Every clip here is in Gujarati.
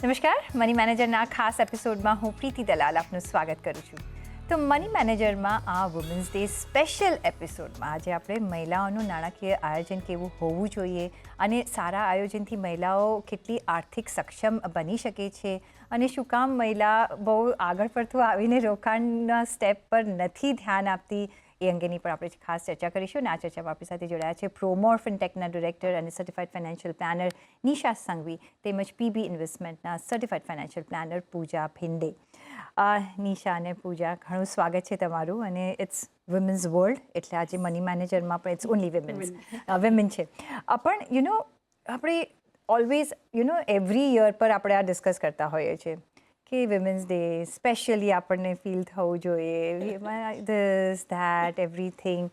નમસ્કાર, મની મેનેજરના ખાસ એપિસોડમાં હું પ્રીતિ દલાલ આપનું સ્વાગત કરું છું. તો મની મેનેજરમાં આ વુમન્સ ડે સ્પેશિયલ એપિસોડમાં આજે આપણે મહિલાઓનું નાણાકીય આયોજન કેવું હોવું જોઈએ અને સારા આયોજનથી મહિલાઓ કેટલી આર્થિક સક્ષમ બની શકે છે અને શું કામ મહિલા બહુ આગળ પડતું આવીને રોકાણના સ્ટેપ પર નથી ધ્યાન આપતી એ અંગેની પણ આપણે ખાસ ચર્ચા કરીશું. અને આ ચર્ચામાં આપણી સાથે જોડાયા છે પ્રોમોર ફિનટેકના ડિરેક્ટર અને certified financial planner Nisha Sanghvi તેમજ પીબી ઇન્વેસ્ટમેન્ટના certified financial planner Pooja Bhinde. Nisha અને પૂજા, ઘણું સ્વાગત છે તમારું. અને ઇટ્સ વિમેન્સ વર્લ્ડ એટલે આજે મની મેનેજરમાં પણ ઇટ્સ ઓનલી વિમેન છે. પણ આપણે ઓલવેઝ એવરી યર પર આપણે આ ડિસ્કસ કરતા હોઈએ છીએ કે વિમેન્સ ડે સ્પેશિયલી આપણને ફીલ થવું જોઈએ, this that everything.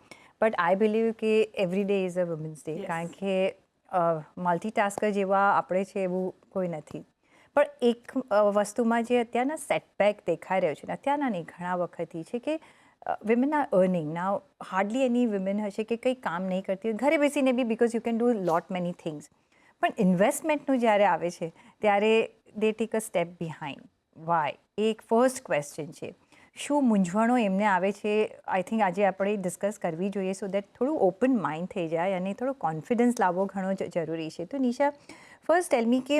But I believe કે every day is a woman's day, કારણ કે મલ્ટીટાસ્કર જેવા આપણે છે એવું કોઈ નથી. પણ એક વસ્તુમાં જે અત્યારના સેટબેક દેખાઈ રહ્યો છે, અત્યારના નહીં ઘણા વખતથી છે કે women are earning now. Hardly any women હશે કે કંઈ કામ નહીં કરતી હોય ઘરે બેસીને બી, because you can do lot many things. પણ ઇન્વેસ્ટમેન્ટનું જ્યારે આવે છે ત્યારે they take a step behind. Why? એ એક ફર્સ્ટ ક્વેશ્ચન છે. શું મૂંઝવણો એમને આવે છે? આઈ થિંક આજે આપણે ડિસ્કસ કરવી જોઈએ, સો દેટ થોડું ઓપન માઇન્ડ થઈ જાય અને થોડો કોન્ફિડન્સ લાવવો ઘણો જરૂરી છે. તો નિશા, ફર્સ્ટ ટેલ મી કે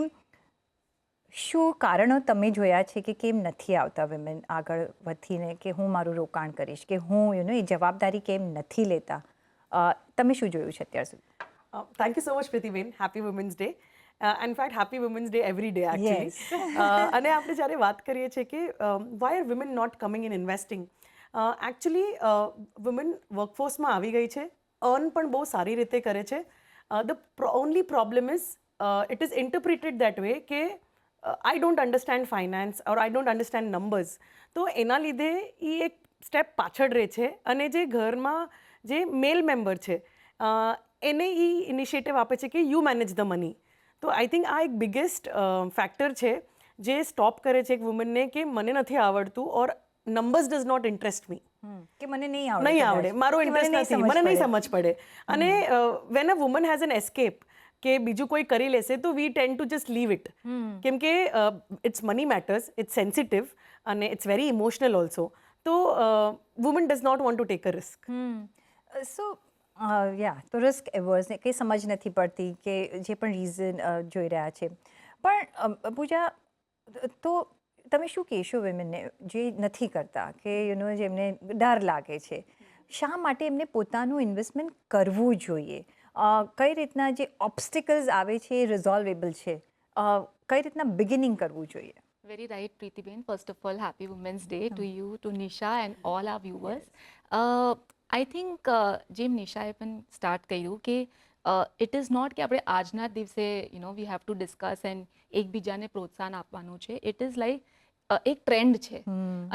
શું કારણો તમે જોયા છે કે કેમ નથી આવતા વિમેન આગળ વધીને કે હું મારું રોકાણ કરીશ, કે હું એ જવાબદારી કેમ નથી લેતા? તમે શું જોયું છે અત્યાર સુધી? Thank you so much, Prithiben. Happy Women's Day. In fact, Happy Women's Day every day, actually. અને આપણે જ્યારે વાત કરીએ છીએ કે why are women not coming in investing? Actually, women વર્કફોર્સમાં આવી ગઈ છે, અર્ન પણ બહુ સારી રીતે કરે છે. The only problem is it is interpreted that way કે I don't understand finance or I don't understand numbers. તો એના લીધે એ એક સ્ટેપ પાછળ રહે છે અને જે ઘરમાં જે મેલ મેમ્બર છે એને એ ઇનિશિયેટિવ આપે છે કે યુ મેનેજ ધ મની. તો આઈ થિંક આ એક બિગેસ્ટ ફેક્ટર છે જે સ્ટોપ કરે છે એક વુમનને કે મને નથી આવડતું ઓર નંબર્સ ડઝ નોટ ઇન્ટરેસ્ટ મી. કે મને નહીં આવડે, મારો ઇન્ટરેસ્ટ નથી, મને નહીં સમજ પડે. અને when a woman has an escape કે બીજું કોઈ કરી લેશે તો we tend to just leave it. કેમ કે it's money matters, it's sensitive અને ઇટ્સ વેરી ઇમોશનલ ઓલ્સો. તો woman does not want to take a risk. So તો રિસ્ક એવર્સ કંઈ સમજ નથી પડતી કે જે પણ રીઝન જોઈ રહ્યા છે. પણ પૂજા, તો તમે શું કહેશો વિમેનને જે નથી કરતા, કે જેમને ડર લાગે છે, શા માટે એમને પોતાનું ઇન્વેસ્ટમેન્ટ કરવું જોઈએ? કઈ રીતના જે ઓબ્સ્ટિકલ્સ આવે છે એ રિઝોલ્વેબલ છે? કઈ રીતના બિગિનિંગ કરવું જોઈએ? Very right, Preetiben. First of all, happy Women's Day to you, to Nisha and all our viewers. I think જેમ નિશાએ પણ સ્ટાર્ટ કર્યું કે ઇટ ઇઝ નોટ કે આપણે આજના દિવસે વી હેવ ટુ ડિસ્કસ એન્ડ એકબીજાને પ્રોત્સાહન આપવાનું છે. ઇટ ઇઝ લાઈક એક ટ્રેન્ડ છે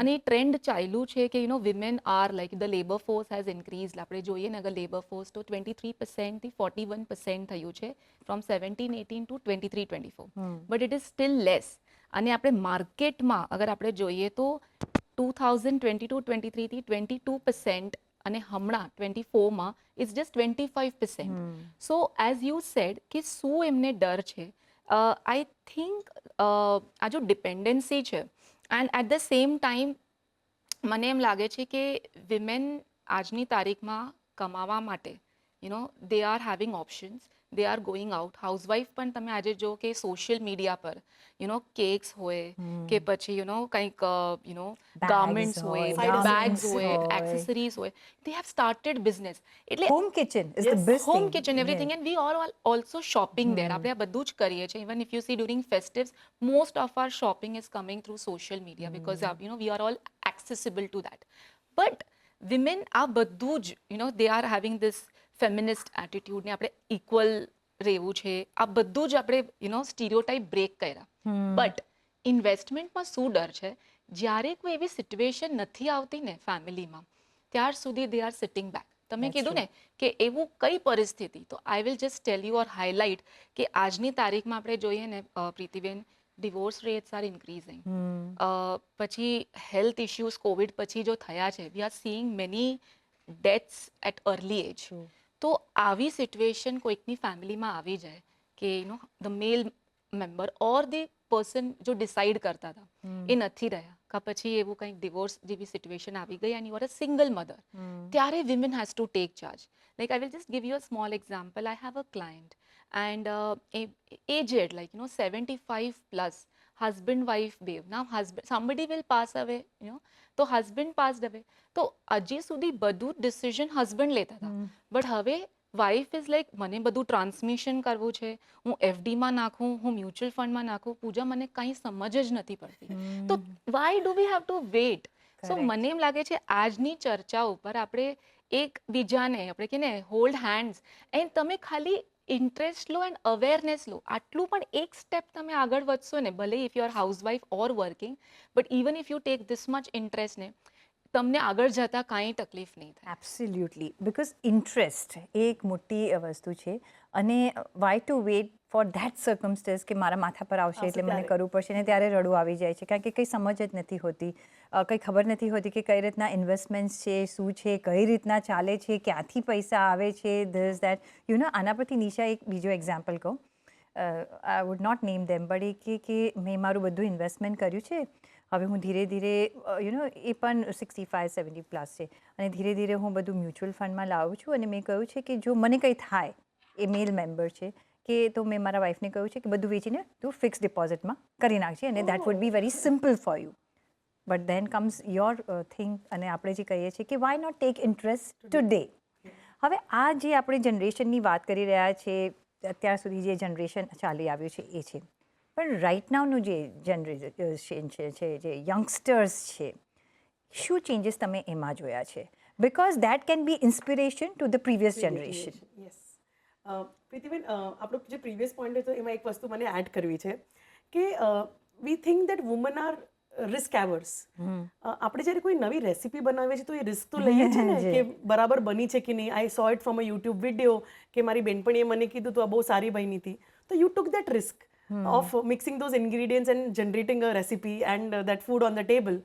અને એ ટ્રેન્ડ ચાલ્યું છે કે women are like the labour force has increase. આપણે જોઈએ ને અગર લેબર ફોર્સ તો 23%થી 41% થયું છે from 17-18 to 23-24. But it is still less. અને આપણે માર્કેટમાં અગર આપણે જોઈએ તો 2022-23થી 22% અને હમણાં 24માં it's just 25%. So as you said કે શું એમને ડર છે? આઈ થિંક આ જો ડિપેન્ડન્સી છે and at the same time મને એમ લાગે છે કે વિમેન આજની તારીખમાં કમાવા માટે they are having options, they are going out. Housewife પણ તમે આજે જો કે સોશિયલ મીડિયા પર કેક્સ હોય કે પછી કંઈક ગાર્મેન્ટ્સ હોય, બેગ્સ હોય, એક્સેસરીઝ હોય, દે હેવ સ્ટાર્ટેડ બિઝનેસ. એટલે home kitchen is the best home kitchen everything and we are also shopping there. આપણે આ બધું જ કરીએ છીએ. Even if you see during festives most of our shopping is coming through social media because we are all accessible to that. But women આ બધું જ they are having this feminist attitude ને આપણે ઇક્વલ રહેવું છે, આ બધું જ આપણે સ્ટીરિયોટાઇપ બ્રેક કર્યા. બટ ઇન્વેસ્ટમેન્ટમાં શું ડર છે? જ્યારે કોઈ એવી સિચ્યુએશન નથી આવતી ને ફેમિલીમાં ત્યાર સુધી દે આર સિટિંગ બેક. તમે કીધું ને કે એવું કઈ પરિસ્થિતિ, તો I will just tell you or highlight કે આજની તારીખમાં આપણે જોઈએ ને Pritiben, divorce rates are increasing. પછી હેલ્થ ઇશ્યુઝ કોવિડ પછી જો થયા છે, we are seeing many deaths at early age. તો આવી સિચ્યુએશન કોઈકની ફેમિલીમાં આવી જાય કે the male member or the person જો ડિસાઈડ કરતા હતા એ નથી રહ્યા, કા પછી એવું કંઈક ડિવોર્સ જેવી સિચ્યુએશન આવી ગઈ and you are a single mother, ત્યારે women has to take charge. Like I will just give you a small example. I have a client and aged, like 75 plus, husband wife babe. Now somebody will pass away, તો husband passed away, તો હજી સુધી બધું ડિસિઝન હસબન્ડ લેતા હતા, બટ હવે વાઇફ ઇઝ લાઈક મને બધું ટ્રાન્સમિશન કરવું છે, હું એફડીમાં નાખું, હું મ્યુચ્યુઅલ ફંડમાં નાખું, પૂજા મને કંઈ સમજ જ નથી પડતી, તો why do we have to wait? So મને એમ લાગે છે આજની ચર્ચા ઉપર આપણે એકબીજાને આપણે કે ને હોલ્ડ હેન્ડ્સ એન્ડ તમે ખાલી ઇન્ટરેસ્ટ લો એન્ડ અવેરનેસ લો, આટલું પણ એક સ્ટેપ તમે આગળ વધશો ને, ભલે if you R housewife or working, but even if you take this much interest ને, તમને આગળ જતાં કાંઈ તકલીફ નહીં થાય. એબ્સોલ્યુટલી, બિકોઝ ઇન્ટરેસ્ટ એ એક મોટી વસ્તુ છે, અને why to wait for that circumstance કે મારા માથા પર આવશે એટલે મને કરવું પડશે, ને ત્યારે રડવું આવી જાય છે, કારણ કે કંઈ સમજ જ નથી હોતી, કંઈ ખબર નથી હોતી કે કઈ રીતના ઇન્વેસ્ટમેન્ટ્સ છે, શું છે, કઈ રીતના ચાલે છે, ક્યાંથી પૈસા આવે છે, ધીસ દેટ આના પરથી નિશા એક બીજો એક્ઝામ્પલ કહું, I would not name them, but કે મેં મારું બધું ઇન્વેસ્ટમેન્ટ કર્યું છે, હવે હું ધીરે ધીરે એ પણ 65-70 પ્લસ છે, અને ધીરે ધીરે હું બધું મ્યુચ્યુઅલ ફંડમાં લાવું છું, અને મેં કહ્યું છે કે જો મને કંઈ થાય, એ મેલ મેમ્બર છે, કે તો મેં મારા વાઈફને કહ્યું છે કે બધું વેચીને તું ફિક્સ ડિપોઝિટમાં કરી નાખજે, અને that would be very simple for you. But then comes your thing, અને આપણે જે કહીએ છીએ કે why not take interest today. હવે આ જે આપણે જનરેશનની વાત કરી રહ્યા છે, અત્યાર સુધી જે જનરેશન ચાલી આવ્યું છે એ છે, પણ રાઇટ નાવનું જે જનરેશન છે, જે યંગસ્ટર્સ છે, શું ચેન્જીસ તમે એમાં જોયા છે? Because that can be inspiration to the previous generation. Yes, Pritiben, આપણો જે પ્રીવિયસ પોઈન્ટ હતો એમાં એક વસ્તુ મને એડ કરવી છે કે we think that woman are risk averse. આપણે જ્યારે કોઈ નવી રેસીપી બનાવીએ છીએ તો એ રિસ્ક તો લઈએ છીએ ને કે બરાબર બની છે કે નહીં. I saw it from a YouTube video કે મારી બેનપણીએ મને કીધું તો આ બહુ સારી બની હતી, તો you took that risk of mixing those ingredients and generating a recipe and that food on the table.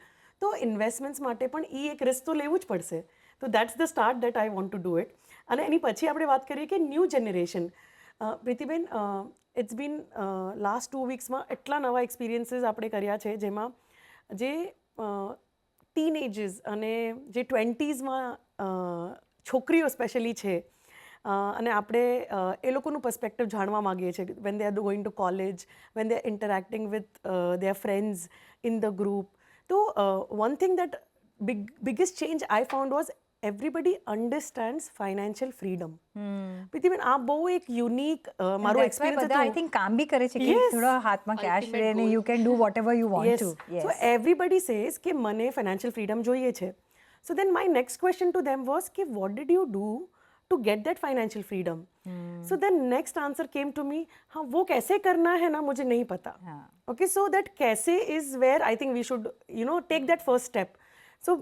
તો ઇન્વેસ્ટમેન્ટ્સ માટે પણ એ એક રિસ્ક તો લેવું જ પડશે. તો that's the start that I want to do it. અને એની પછી આપણે વાત કરીએ કે new generation. Pritiben, it's been last 2 વીક્સમાં એટલા નવા એક્સપિરિયન્સીસ આપણે કર્યા છે, જેમાં જે ટીનેજીસ અને જે 20sમાં છોકરીઓ સ્પેશિયલી છે, અને આપણે એ લોકોનું પર્સપેક્ટિવ જાણવા માગીએ છીએ when they are going to college, when they are interacting with their friends in the group. તો one thing that biggest change I found was everybody understands financial freedom. Pritiben, આ બહુ એક યુનિક મારું એક્સપિરિયન્સ હતું. આઈ થિંક કામ બી કરે છે કે થોડા હાથમાં કેશ રહે ને you can do whatever you want to. So everybody says કે મને ફાઇનાન્શિયલ ફ્રીડમ જોઈએ છે. So then my next question to them was કે what did you do to get that financial freedom? So then next answer came to me, हाँ वो कैसे करना है ना मुझे नहीं पता. Okay, so that कैसे is where I think we should take that first step. So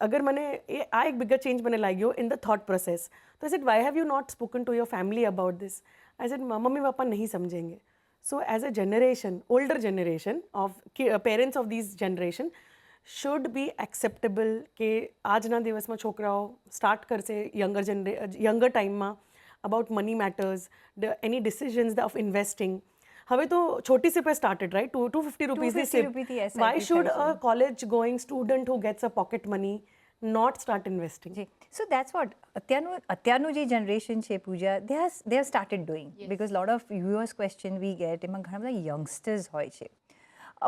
अगर मैंने आ एक bigger change मैंने लाया in the thought process. तो I said, why have you not spoken to your family about this? I said, mummy papa नहीं समझेंगे. So as a generation, older generation of parents of these generation should be acceptable કે આજના દિવસમાં છોકરાઓ સ્ટાર્ટ કરશે યંગર ટાઈમમાં about money matters, any decisions of investing. હવે તો છોટી સે પે સ્ટાર્ટેડ, રાઈટ? 250 રૂપીઝની SIP. Why should a college going student who gets a pocket money not start investing? So that's what અત્યારનું જે જનરેશન છે, Pooja, they are started doing, because lot of US question we get, એમાં ઘણા બધા યંગસ્ટર્સ હોય છે.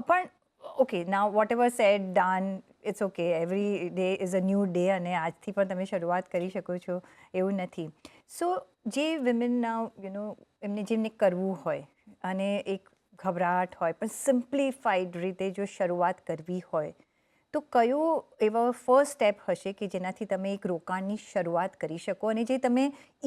પણ okay, now whatever said done, it's okay, every day is a new day, અને આજથી પણ તમે શરૂઆત કરી શકો છો, એવું નથી. સો જે વિમેન નાવ જેમને કરવું હોય અને એક ગભરાટ હોય, પણ સિમ્પ્લિફાઈડ રીતે જો શરૂઆત કરવી હોય, તો કયો એવો ફર્સ્ટ સ્ટેપ હશે કે જેનાથી તમે એક રોકાણની શરૂઆત કરી શકો અને જે તમે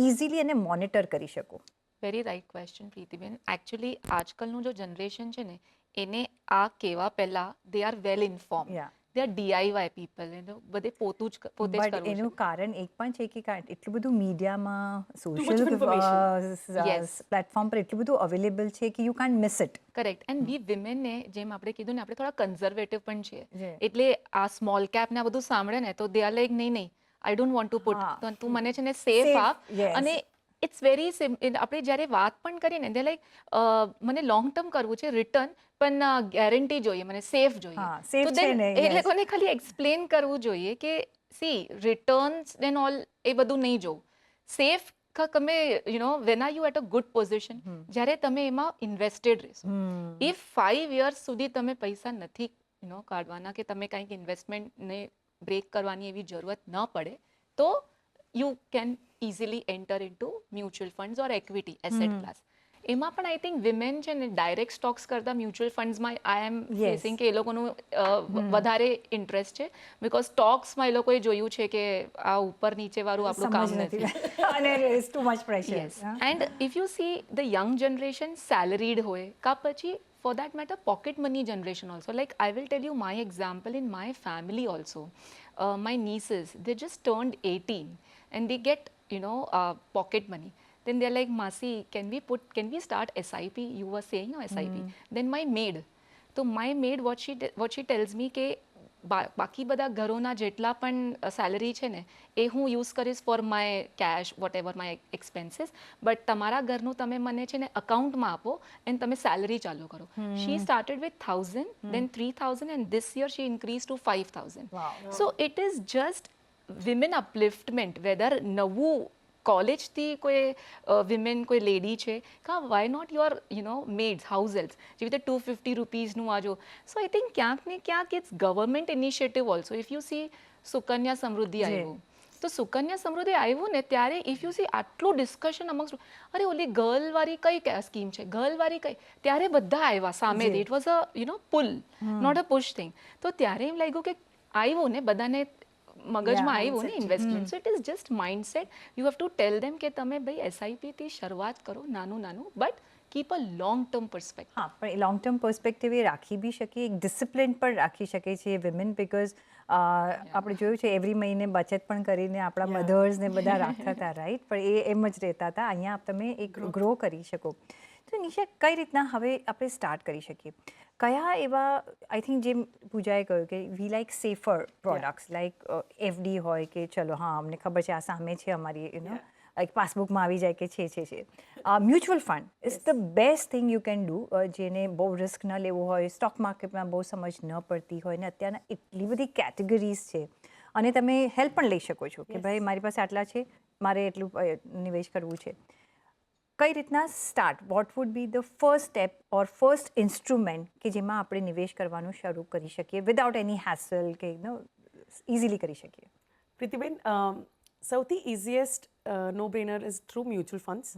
ઇઝીલી અને મોનિટર કરી શકો? Very right question, Pritiben. Actually આજકાલનું જો જનરેશન છે ને, એને આ કહેવા પહેલાં they are well inform, they are DIY people, બધે પોતે જ કરવું. બટ એનું કારણ એક પણ છે કે એટલું બધું મીડિયામાં, સોશિયલ પ્લેટફોર્મ પર એટલું બધું અવેલેબલ છે કે you can't miss it. Correct. And we વિમેનને, જેમ આપણે કીધું ને, આપણે થોડા કન્ઝર્વેટિવ પણ છીએ, એટલે આ સ્મોલ કેપ ને આ બધું સાંભળે ને તો દે આર લાઈક નહીં, I don't want to put, તું મને છે ને સેફ આપ, અને ઇટ્સ વેરી આપણે જ્યારે વાત પણ કરીએ ને તે લાઈક મને લોંગ ટર્મ કરવું છે રિટર્ન પણ ગેરંટી જોઈએ, મને સેફ જોઈએ. હા, safe તો છે then ને, એ yes. લોકોને ખાલી એક્સપ્લેન કરવું જોઈએ કે સી રિટર્ન્સ એન્ડ ઓલ એ બધું નહીં જોવું. સેફ તમે when are you at a good position, જ્યારે તમે એમાં ઇન્વેસ્ટેડ રહેશો. ઇફ 5 years સુધી તમે પૈસા નથી કાઢવાના કે તમે કંઈક ઇન્વેસ્ટમેન્ટને બ્રેક કરવાની એવી જરૂરત ન પડે તો you can easily enter in to mutual funds or equity asset class. એમાં પણ આઈ થિંક વિમેન છે ને ડાયરેક્ટ સ્ટોક્સ કરતાં મ્યુચ્યુઅલ ફંડ્સમાં આઈ એમ Yes. ફેસિંગ કે એ લોકોનું વધારે ઇન્ટરેસ્ટ છે, બિકોઝ સ્ટોક્સમાં એ લોકોએ જોયું છે કે આ ઉપર નીચે વાળું આપણું કામ સમજ નથી. નથી અને it's too much pressure. Yes. And if you see the young generation salaried હોય કા પછી for that matter pocket money generation also, like I will tell you my example in my family also. My nieces, they just turned 18 and they get pocket money. Then they're like, Masi, can we start SIP? You were saying no SIP. Then my maid, so my maid, what she tells me કે બાકી બધા ઘરોના જેટલા પણ સેલરી છે ને એ હું યુઝ કરીશ for my cash whatever my expenses, but તમારા ઘરનું તમે મને છે ને અકાઉન્ટમાં આપો એન્ડ તમે સેલરી ચાલુ કરો. શી started with 1000, then 3000 and this year she increased to 5000. Wow. So it is just women upliftment, whether નવું કોલેજથી કોઈ વિમેન કોઈ લેડી છે કા why not your maid's house helps જેવી રીતે 250 રૂપીઝનું આજો. સો આઈ થિંક ક્યાંક ને ક્યાંક it's government initiative also. If you see Sukanya Samriddhi આવ્યું, તો સુકન્યા સમૃદ્ધિ આવ્યું ને ત્યારે ઇફ યુ સી આટલું ડિસ્કશન અમંગસ્ટ, અરે ઓલી ગર્લવાળી કઈ સ્કીમ છે, ગર્લવાળી કઈ, ત્યારે બધા આવ્યા સામેથી. It was a pull, not a push thing. તો ત્યારે એમ લાગ્યું કે આવ્યું ને બધાને મગજમાં આવ્યું ને ઇન્વેસ્ટમેન્ટ. So it is just mindset. You have to tell them કે તમે ભાઈ એસઆઈપીથી શરૂઆત કરો નાનું નાનું, but keep a long term perspective. હા, પણ એ લોંગ ટર્મ પર્સપેક્ટિવ એ રાખી બી શકીએ, એક ડિસિપ્લિન પણ રાખી શકે છે વિમેન, બિકોઝ આપણે જોયું છે એવરી મહિને બચત પણ કરીને આપણા મધર્સને બધા રાખતા હતા, રાઈટ? પણ એ એમ જ રહેતા હતા. અહીંયા તમે એક ગ્રો કરી શકો. તો નિશા, કઈ રીતના હવે આપણે સ્ટાર્ટ કરી શકીએ? કયા એવા, આઈ થિંક જેમ પૂજાએ કહ્યું કે વી like safer products, like FD હોય કે ચલો હા અમને ખબર છે આ સામે છે અમારી એક પાસબુકમાં આવી જાય કે છે. Mutual fund is the best thing you can do, જેને બહુ રિસ્ક ન લેવું હોય, સ્ટોક માર્કેટમાં બહુ સમજ ન પડતી હોય ને અત્યારના એટલી બધી કેટેગરીઝ છે અને તમે હેલ્પ પણ લઈ શકો છો કે ભાઈ મારી પાસે આટલા છે, મારે એટલું નિવેશ કરવું છે. કઈ રીતના start? What would be the first step or first instrument કે જેમાં આપણે નિવેશ કરવાનું શરૂ કરી શકીએ વિધાઉટ એની હેસલ કે ઇઝીલી કરી શકીએ? પ્રીતિબેન, સૌથી easiest no brainer is through mutual funds.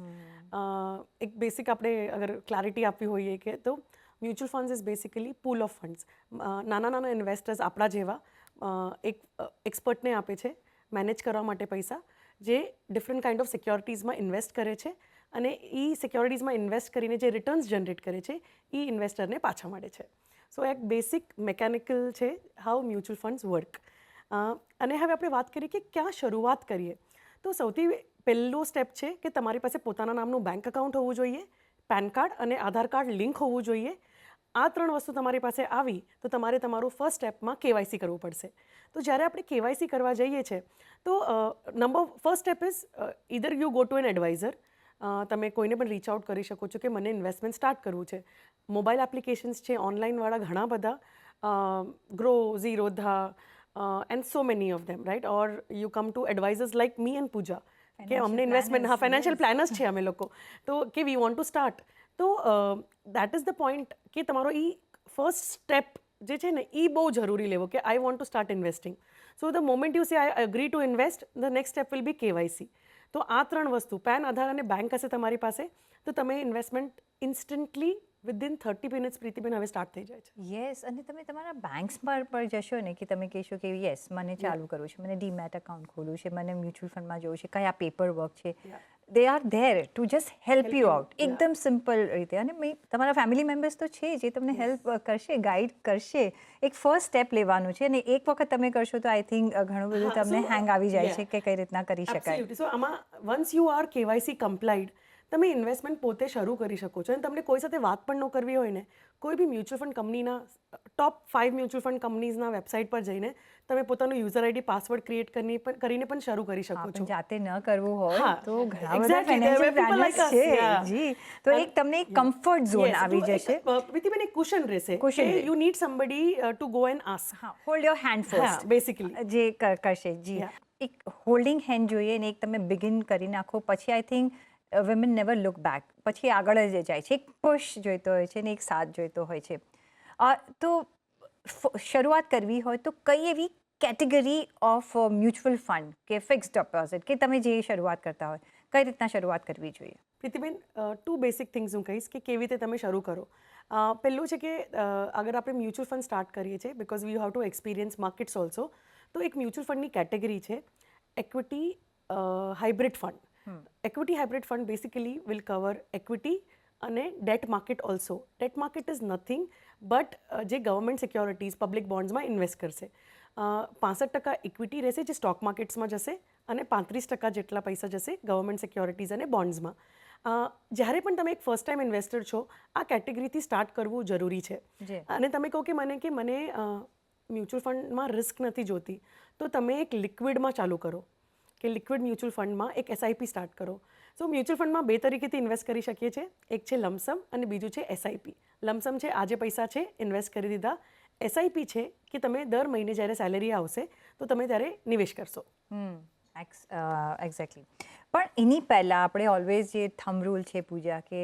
એક બેસિક આપણે અગર ક્લારિટી આપવી હોઈએ કે તો mutual funds is basically pool of funds. નાના ઇન્વેસ્ટર્સ આપણા જેવા એક એક્સપર્ટને આપે છે મેનેજ કરવા માટે પૈસા, જે ડિફરન્ટ કાઇન્ડ ઓફ સિક્યોરિટીઝમાં ઇન્વેસ્ટ કરે છે અને એ સિક્યોરિટીઝમાં ઇન્વેસ્ટ કરીને જે રિટર્ન્સ જનરેટ કરે છે એ ઇન્વેસ્ટરને પાછા મળે છે. સો એક બેસિક મેકેનિકલ છે હાઉ મ્યુચ્યુઅલ ફંડ્સ વર્ક. અને હવે આપણે વાત કરીએ કે ક્યાં શરૂઆત કરીએ, તો સૌથી પહેલો સ્ટેપ છે કે તમારી પાસે પોતાના નામનું બેંક એકાઉન્ટ હોવું જોઈએ, પેન કાર્ડ અને આધાર કાર્ડ લિંક હોવું જોઈએ. આ 3 વસ્તુ તમારી પાસે આવી તો તમારે તમારું ફર્સ્ટ સ્ટેપમાં કેવાયસી કરવું પડશે. તો જ્યારે આપણે કેવાયસી કરવા જઈએ છીએ તો first step is either you go to an advisor. તમે કોઈને પણ રીચ આઉટ કરી શકો છો કે મને ઇન્વેસ્ટમેન્ટ સ્ટાર્ટ કરવું છે. મોબાઈલ એપ્લિકેશન્સ છે ઓનલાઈનવાળા ઘણા બધા, Groww, Zerodha and so many of them, right? Or you come to advisors like me and Pooja કે અમને ઇન્વેસ્ટમેન્ટ, હા, ફાઇનાન્શિયલ પ્લાનર્સ છે અમે લોકો, તો કે વી વોન્ટ ટુ સ્ટાર્ટ. તો દેટ ઇઝ ધ પોઈન્ટ કે તમારો એ ફર્સ્ટ સ્ટેપ જે છે ને એ બહુ જરૂરી લેવો કે આઈ want to start investing. So the moment you say I agree two invest, the next step will be KYC. તો આ 3 વસ્તુ, પેન, આધાર અને બેંક હશે તમારી પાસે તો તમે investment instantly within 30 minutes Pritiben હવે સ્ટાર્ટ થઈ જાય છે. યસ, અને તમે તમારા બેંક્સ પર જશો ને કે તમે કહેશો કે યસ મને ચાલુ કરવું છે, મને ડીમેટ એકાઉન્ટ ખોલવું છે, મને મ્યુચ્યુઅલ ફંડમાં જવું છે, કયા પેપર વર્ક છે, they are there two just help you out એકદમ સિમ્પલ રીતે. અને તમારા ફેમિલી મેમ્બર્સ તો છે જે તમને હેલ્પ કરશે, ગાઈડ કરશે. એક ફર્સ્ટ સ્ટેપ લેવાનું છે અને એક વખત તમે કરશો તો આઈ થિંક ઘણું બધું તમને હેંગ આવી જાય છે કે કઈ રીતના કરી શકાય. સો આમાં વન્સ યુ આર કેવાયસી કમ્પ્લાઇડ, તમે ઇન્વેસ્ટમેન્ટ પોતે શરૂ કરી શકો છો. અને તમને કોઈ સાથે વાત પણ ન કરવી હોય ને, કોઈ બી મ્યુચ્યુઅલ ફંડ કંપનીના ટોપ 5 મ્યુચ્યુઅલ ફંડ કંપનીઝના વેબસાઇટ પર જઈને તમે પોતાનું યુઝર આઈડી પાસવર્ડ ક્રિએટ કરીને પણ શરૂ કરી શકો પણ છો. જાતે ન કરવું હોય હા, તો ઘણા બધા exactly. There financial were people like planners us, છે yeah. જી તો એક તમને એક કમ્ફર્ટ ઝોન Yes, આવી તો જશે. પ્રીતિબેન એક કુશન રહેશે Cushion કે રહે. You need somebody to go and ask. હા hold your hand first basically. જે કરશે જી Yeah. એક હોલ્ડિંગ હેન્ડ જોઈએ ને એક તમે બિગિન કરી નાખો પછી I think women never look back પછી આગળ જ જાય છે એક પુશ જોઈતો હોય છે ને એક સાથ જોઈતો હોય છે. તો શરૂઆત કરવી હોય તો કઈ એવી કેટેગરી ઓફ મ્યુચ્યુઅલ ફંડ કે ફિક્સ્ડ ડિપોઝિટ કે તમે જે શરૂઆત કરતા હોય કઈ રીતના શરૂઆત કરવી જોઈએ? પ્રીતિબેન ટુ બેસિક થિંગ્સ હું કહીશ કે કેવી રીતે તમે શરૂ કરો. પહેલું છે કે અગર આપણે મ્યુચ્યુઅલ ફંડ સ્ટાર્ટ કરીએ છીએ because we have to experience markets also, તો એક મ્યુચ્યુઅલ ફંડની કેટેગરી છે equity hybrid fund. Equity hybrid fund basically will cover equity અને debt market also. Debt market is nothing but જે ગવર્મેન્ટ સિક્યોરિટીઝ પબ્લિક બોન્ડ્સમાં ઇન્વેસ્ટ કરશે. 65% ઇક્વિટી રહેશે જે સ્ટોક માર્કેટ્સમાં જશે અને 35% જેટલા પૈસા જશે ગવર્મેન્ટ સિક્યોરિટીઝ અને બોન્ડ્સમાં. જ્યારે પણ તમે એક ફર્સ્ટ ટાઈમ ઇન્વેસ્ટર છો આ કેટેગરીથી સ્ટાર્ટ કરવું જરૂરી છે. અને તમે કહો કે મને મ્યુચ્યુઅલ ફંડમાં રિસ્ક નથી જોતી તો તમે એક લિક્વિડમાં ચાલુ કરો કે લિક્વિડ મ્યુચ્યુઅલ ફંડમાં એક એસઆઈપી સ્ટાર્ટ કરો. સો મ્યુચ્યુઅલ ફંડમાં 2 તરીકેથી ઇન્વેસ્ટ કરી શકીએ છીએ, એક છે લમસમ અને બીજું છે એસઆઈપી. લમસમ છે આજે પૈસા છે ઇન્વેસ્ટ કરી દીધા, એસઆઈપી છે કે તમે દર મહિને જ્યારે સેલેરી આવશે તો તમે ત્યારે નિવેશ કરશો. એક્ઝેક્ટલી. પણ એની પહેલાં આપણે ઓલવેઝ જે થંબ રૂલ છે પૂજા કે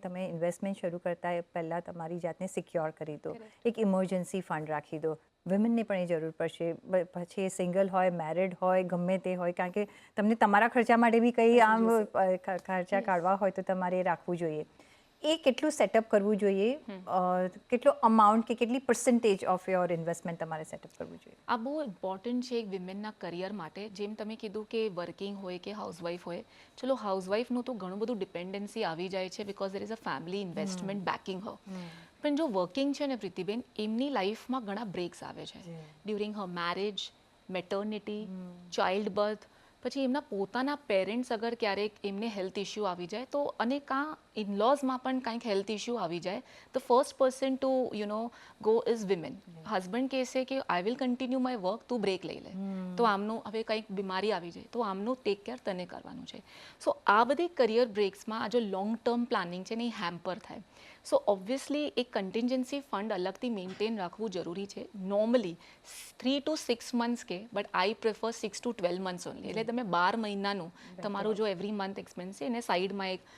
તમે ઇન્વેસ્ટમેન્ટ શરૂ કરતા પહેલાં તમારી જાતને સિક્યોર કરી દો, એક ઇમરજન્સી ફંડ રાખી દો. વિમેનને પણ એ જરૂર પડશે, પછી એ સિંગલ હોય મેરિડ હોય ગમે તે હોય, કારણ કે તમને તમારા ખર્ચા માટે બી કંઈ આમ ખર્ચા કાઢવા હોય તો તમારે એ રાખવું જોઈએ. એ કેટલું સેટઅપ કરવું જોઈએ, કેટલો અમાઉન્ટ કે કેટલી પર્સન્ટેજ ઓફ યોર ઇન્વેસ્ટમેન્ટ તમારે સેટઅપ કરવું જોઈએ? આ બહુ ઇમ્પોર્ટન્ટ છે એક વિમેનના કરિયર માટે. જેમ તમે કીધું કે વર્કિંગ હોય કે હાઉસવાઈફ હોય, ચલો હાઉસવાઈફનું તો ઘણું બધું ડિપેન્ડન્સી આવી જાય છે because there is a family investment backing her. પણ જો વર્કિંગ છે ને પ્રીતિબેન, એમની લાઈફમાં ઘણા બ્રેક્સ આવે છે ડ્યુરિંગ હર મેરેજ, મેટર્નિટી, ચાઇલ્ડ બર્થ, પછી એમના પોતાના પેરેન્ટ્સ અગર ક્યારેક એમને હેલ્થ ઇશ્યુ આવી જાય તો અને કાં ઇનલોઝમાં પણ કંઈક હેલ્થ ઇશ્યુ આવી જાય, તો first person to go is women. Husband કહેશે કે I will continue my work, તું બ્રેક લઈ લે. તો આમનું હવે કંઈક બીમારી આવી જાય તો આમનું ટેક કેર તને કરવાનું છે. સો આ બધી કરિયર બ્રેક્સમાં આ જો લોંગ ટર્મ પ્લાનિંગ છે ને એ હેમ્પર થાય. સો ઓબ્વિયસલી એક કન્ટિન્જન્સી ફંડ અલગથી મેન્ટેન રાખવું જરૂરી છે. નોર્મલી 3 to 6 months કે, but I prefer 6 to 12 months only. એટલે તમે 12 મહિનાનું તમારું જો એવરી મંથ એક્સપેન્સ છે એને સાઈડમાં એક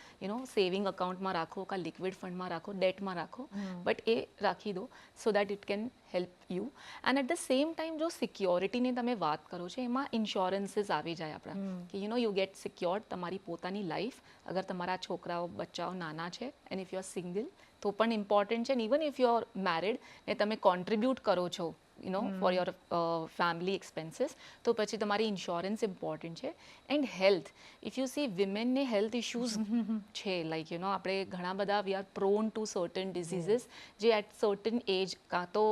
સેવિંગ અકાઉન્ટમાં રાખો કાં લિક્વિડ ફંડમાં રાખો, ડેટમાં રાખો, બટ એ રાખી દો so that it can help you. And at the same time જો સિક્યોરિટીની તમે વાત કરો છો એમાં ઇન્સ્યોરન્સીસ આવી જાય આપણા કે યુ ગેટ સિક્યોર્ડ તમારી પોતાની લાઈફ. અગર તમારા છોકરાઓ બચ્ચાઓ નાના છે and if you are single તો પણ ઇમ્પોર્ટન્ટ છે. Even if you are married ને તમે કોન્ટ્રીબ્યુટ કરો છો ફોર યોર ફેમિલી એક્સપેન્સીસ તો પછી તમારી ઇન્સ્યોરન્સ ઇમ્પોર્ટન્ટ છે. And health, if you see વિમેનને હેલ્થ ઇશ્યુઝ છે લાઈક આપણે ઘણા બધા we are prone to certain diseases જે એટ સર્ટન એજ કાં તો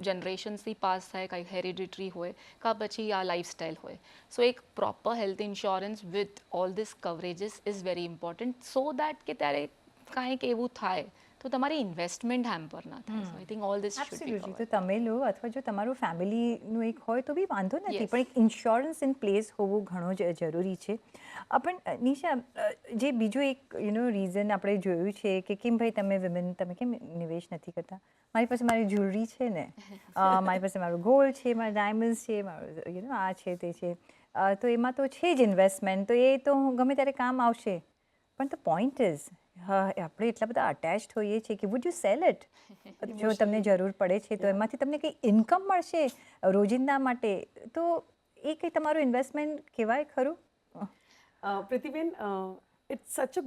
જનરેશન્સથી પાસ થાય, કાંઈ હેરિડિટરી હોય કાં પછી આ લાઈફસ્ટાઈલ હોય. સો એક proper health insurance with all this coverages is very important so that કે ત્યારે કાંઈક એવું થાય તો તમારી ઇન્વેસ્ટમેન્ટ હેમ્પર ના થાય. So I think all this should be absolutely. તો તમે લો અથવા જો તમારું ફેમિલીનું એક હોય તો બી વાંધો નથી, પણ એક ઇન્સ્યોરન્સ ઇન પ્લેસ હોવું ઘણું જ જરૂરી છે. પણ નિશા, જે બીજું એક રીઝન આપણે જોયું છે કે કેમ ભાઈ તમે વિમેન તમે કેમ નિવેશ નથી કરતા? મારી પાસે મારી જ્વેલરી છે ને, મારી પાસે મારું ગોલ્ડ છે, મારા ડાયમંડ્સ છે, મારું આ છે તે છે, તો એમાં તો છે જ ઇન્વેસ્ટમેન્ટ, તો એ તો ગમે ત્યારે કામ આવશે. પણ ધ પોઈન્ટ ઇઝ આપણે એટલા બધા અટેચ્ડ હોઈએ છીએ કે વુડ યુ સેલ ઇટ? જો તમને જરૂર પડે છે તો એમાંથી તમને કંઈ ઇન્કમ મળશે રોજિંદા માટે, તો એ કંઈ તમારું ઇન્વેસ્ટમેન્ટ કહેવાય ખરું? પ્રીતિબેન, ઇટ્સ સચ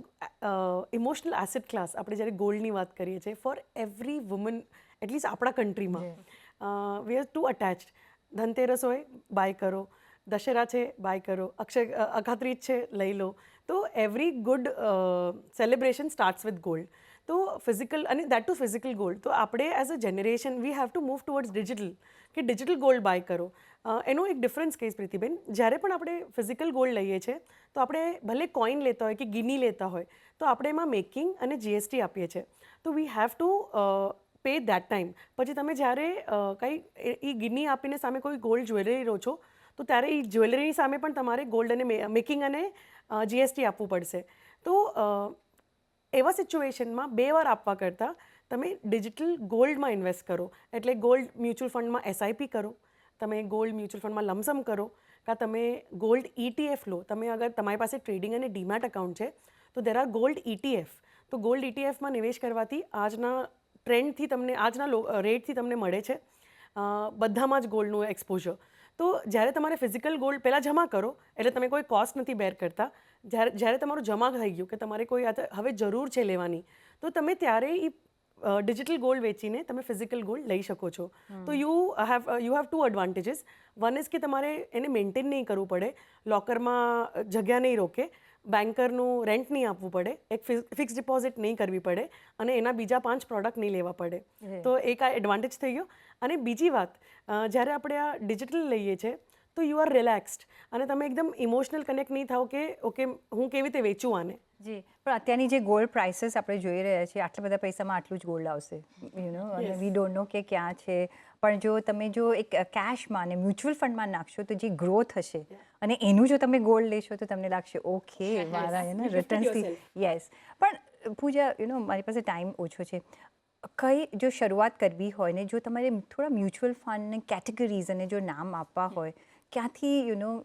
અ ઇમોશનલ એસેટ ક્લાસ. આપણે જ્યારે ગોલ્ડની વાત કરીએ છીએ ફોર એવરી વુમન, એટલીસ્ટ આપણા કન્ટ્રીમાં we are too attached. Dhanteras હોય બાય કરો, દશેરા છે બાય કરો, અખાત્રીજ છે લઈ લો. તો every good celebration starts with gold. તો ફિઝિકલ, અને દેટ ટુ ફિઝિકલ ગોલ્ડ. તો આપણે as a generation V have to move towards digital, કે ડિજિટલ ગોલ્ડ બાય કરો. એનો એક ડિફરન્સ કહીશ પ્રીતિબેન, જ્યારે પણ આપણે ફિઝિકલ ગોલ્ડ લઈએ છીએ તો આપણે ભલે કોઈન લેતા હોય કે ગિની લેતા હોય તો આપણે એમાં મેકિંગ અને જીએસટી આપીએ છીએ. તો વી have to pay that time. પછી તમે જ્યારે કંઈ એ ગિની આપીને સામે કોઈ ગોલ્ડ જ્વેલરી લો છો તો ત્યારે એ જ્વેલરીની સામે પણ તમારે ગોલ્ડ અને મેકિંગ અને GST આપવું પડશે. તો એવા સિચ્યુએશનમાં 2 વાર આપવા કરતાં તમે ડિજિટલ ગોલ્ડમાં ઇન્વેસ્ટ કરો. એટલે ગોલ્ડ મ્યુચ્યુઅલ ફંડમાં SIP કરો, તમે ગોલ્ડ મ્યુચ્યુઅલ ફંડમાં લમસમ કરો, કાં તમે ગોલ્ડ ETF લો. તમે અગર તમારી પાસે ટ્રેડિંગ અને ડીમેટ એકાઉન્ટ છે તો દેર આર ગોલ્ડ ETF. તો ગોલ્ડ ETFમાં નિવેશ કરવાથી આજના ટ્રેન્ડથી તમને આજના રેટથી તમને મળે છે બધામાં જ ગોલ્ડનું એક્સપોઝર. તો જ્યારે તમારે ફિઝિકલ ગોલ્ડ પહેલાં જમા કરો એટલે તમે કોઈ કોસ્ટ નથી બેર કરતા. જ્યારે તમારું જમા થઈ ગયું કે તમારે કોઈ હવે જરૂર છે લેવાની, તો તમે ત્યારે એ ડિજિટલ ગોલ્ડ વેચીને તમે ફિઝિકલ ગોલ્ડ લઈ શકો છો. તો you have 2 advantages. One is કે તમારે એને મેન્ટેન નહીં કરવું પડે, લોકરમાં જગ્યા નહીં રોકે, બેન્કરનું રેન્ટ નહીં આપવું પડે, એક ફિક્સ ડિપોઝિટ નહીં કરવી પડે અને એના બીજા 5 પ્રોડક્ટ નહીં લેવા પડે. તો એક આ એડવાન્ટેજ થઈ ગયો. અને બીજી વાત, જ્યારે આપણે આ ડિજિટલ લઈએ છીએ તો યુ આર રિલેક્સ્ડ અને તમે એકદમ ઇમોશનલ કનેક્ટ નહીં થાવ કે ઓકે હું કેવી રીતે વેચું આને. જી, પણ અત્યારની જે ગોલ્ડ પ્રાઇસીસ આપણે જોઈ રહ્યા છીએ, આટલા બધા પૈસામાં આટલું જ ગોલ્ડ આવશે, અને વી ડોન્ટ નો કે ક્યાં છે. પણ જો તમે એક કેશમાં અને મ્યુચ્યુઅલ ફંડમાં નાખશો તો જે ગ્રોથ હશે અને એનું જો તમે ગોલ્ડ લેશો તો તમને લાગશે ઓકે મારા રિટર્ન્સથી. યસ. પણ પૂજા, મારી પાસે ટાઈમ ઓછો છે. કઈ જો શરૂઆત કરવી હોય ને જો તમારે થોડા મ્યુચ્યુઅલ ફંડને કેટેગરીઝ અને જો નામ આપવા હોય, ક્યાંથી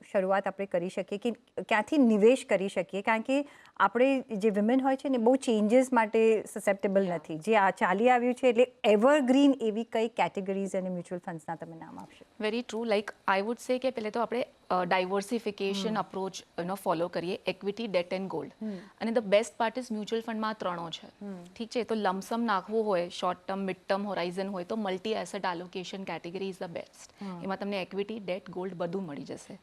શરૂઆત આપણે કરી શકીએ કે ક્યાંથી નિવેશ કરી શકીએ? કારણ કે આપણે જે વિમેન હોય છે ને બહુ ચેન્જીસ માટે સસેપ્ટેબલ નથી. જે આ ચાલી આવ્યું છે એટલે એવરગ્રીન એવી કઈ કેટેગરીઝ અને મ્યુચ્યુઅલ ફંડ્સના તમે નામ આપશો? Very true. Like I would say કે પહેલે તો આપણે ડાયવર્સિફિકેશન અપ્રોચ ફોલો કરીએ, ઇક્વિટી, ડેટ એન્ડ ગોલ્ડ. અને the best part is mutual ફંડમાં 3 છે. ઠીક છે, તો લમસમ નાખવું હોય, short term, mid term Horizon હોય તો multi asset allocation category is the best. એમાં તમને ઇક્વિટી, ડેટ, ગોલ્ડ બધું મળી જશે.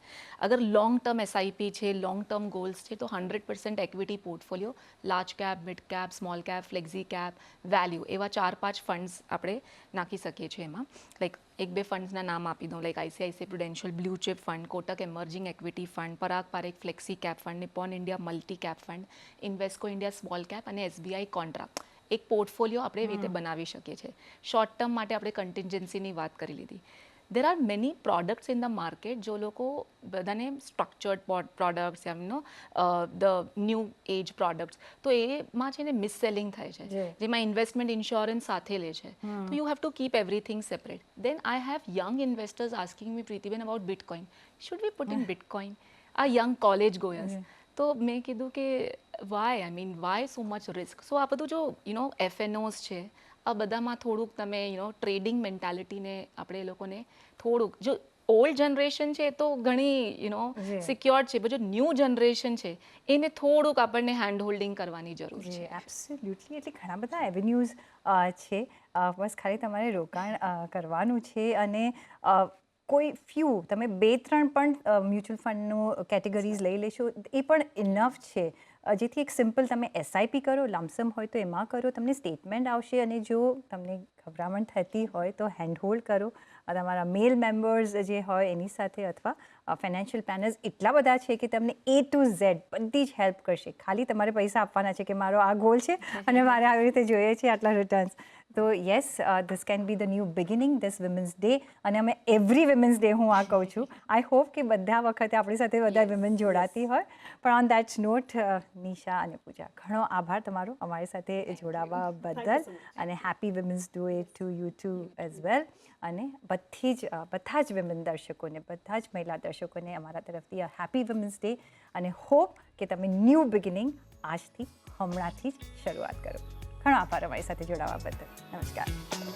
અગર લોંગ ટર્મ SIP છે, લોંગ ટર્મ ગોલ્સ છે તો 100% equity portfolio, large cap, mid cap, small cap, flexi cap, value, એવા 4-5 ફંડ્સ આપણે નાખી શકીએ છીએ એમાં. લાઈક 1-2 ફંડ્સના નામ આપી દઉં, like ICICI prudential blue chip fund, Kotak emerging equity fund, Parag Parikh flexi cap fund, Nippon India multi cap fund, Invesco India small cap અને SBI કોન્ટ્રા. એક પોર્ટફોલિયો આપણે એવી રીતે બનાવી શકીએ છીએ. શોર્ટ ટર્મ માટે આપણે કન્ટિન્જન્સીની વાત કરી લીધી. there are many products in the market જો લોકો બધાને structured products the new age products, તો એમાં છે ને મિસ સેલિંગ થાય છે, જેમાં ઇન્વેસ્ટમેન્ટ ઇન્સ્યોરન્સ સાથે લે છે. તો you have to keep everything separate. Then I have young investors asking me, Pritiben, about bitcoin, should we put in bitcoin? આ યંગ કોલેજ ગોયર્સ. તો મેં કીધું કે why so much risk? So આ બધું જો FNOs છે, આ બધામાં થોડુંક તમે ટ્રેડિંગ મેન્ટાલિટીને આપણે એ લોકોને થોડુંક, જો ઓલ્ડ જનરેશન છે તો ઘણી સિક્યોર્ડ છે, પણ જો ન્યૂ જનરેશન છે એને થોડુંક આપણને હેન્ડ હોલ્ડિંગ કરવાની જરૂર છે. એબ્સોલ્યુટલી. એટલે ઘણા બધા એવેન્યુઝ છે, બસ ખાલી તમારે રોકાણ કરવાનું છે. અને કોઈ ફ્યુ તમે 2-3 પણ મ્યુચ્યુઅલ ફંડનું કેટેગરીઝ લઈ લેશો એ પણ ઇનફ છે, જેથી એક સિમ્પલ તમે SIP કરો, લમસમ હોય તો એમાં કરો, તમને સ્ટેટમેન્ટ આવશે. અને જો તમને ગભરામણ થતી હોય તો હેન્ડ હોલ્ડ કરો તમારા મેલ મેમ્બર્સ જે હોય એની સાથે, અથવા ફાઇનાન્શિયલ પ્લાનર્સ એટલા બધા છે કે તમને A to Z બધી જ હેલ્પ કરશે. ખાલી તમારે પૈસા આપવાના છે કે મારો આ ગોલ છે અને મારે આવી રીતે જોઈએ છે આટલા રિટર્ન્સ. તો yes, this can be the new beginning, this women's day. અને અમે એવરી વિમેન્સ ડે હું આ કહું છું. આઈ હોપ કે બધા વખતે આપણી સાથે બધા વિમેન જોડાતી હોય. પણ ઓન દેટ નોટ, નિશા અને પૂજા, ઘણો આભાર તમારો અમારી સાથે જોડાવા બદલ. અને happy women's day to you too as well. અને બધા જ વિમેન દર્શકોને, બધા જ મહિલા દર્શકોને અમારા તરફથી હેપી વિમેન્સ ડે. અને હોપ કે તમે ન્યૂ બિગિનિંગ આજથી, હમણાંથી જ શરૂઆત કરો. ઘણો આભાર અમારી સાથે જોડાવા બદલ. નમસ્કાર.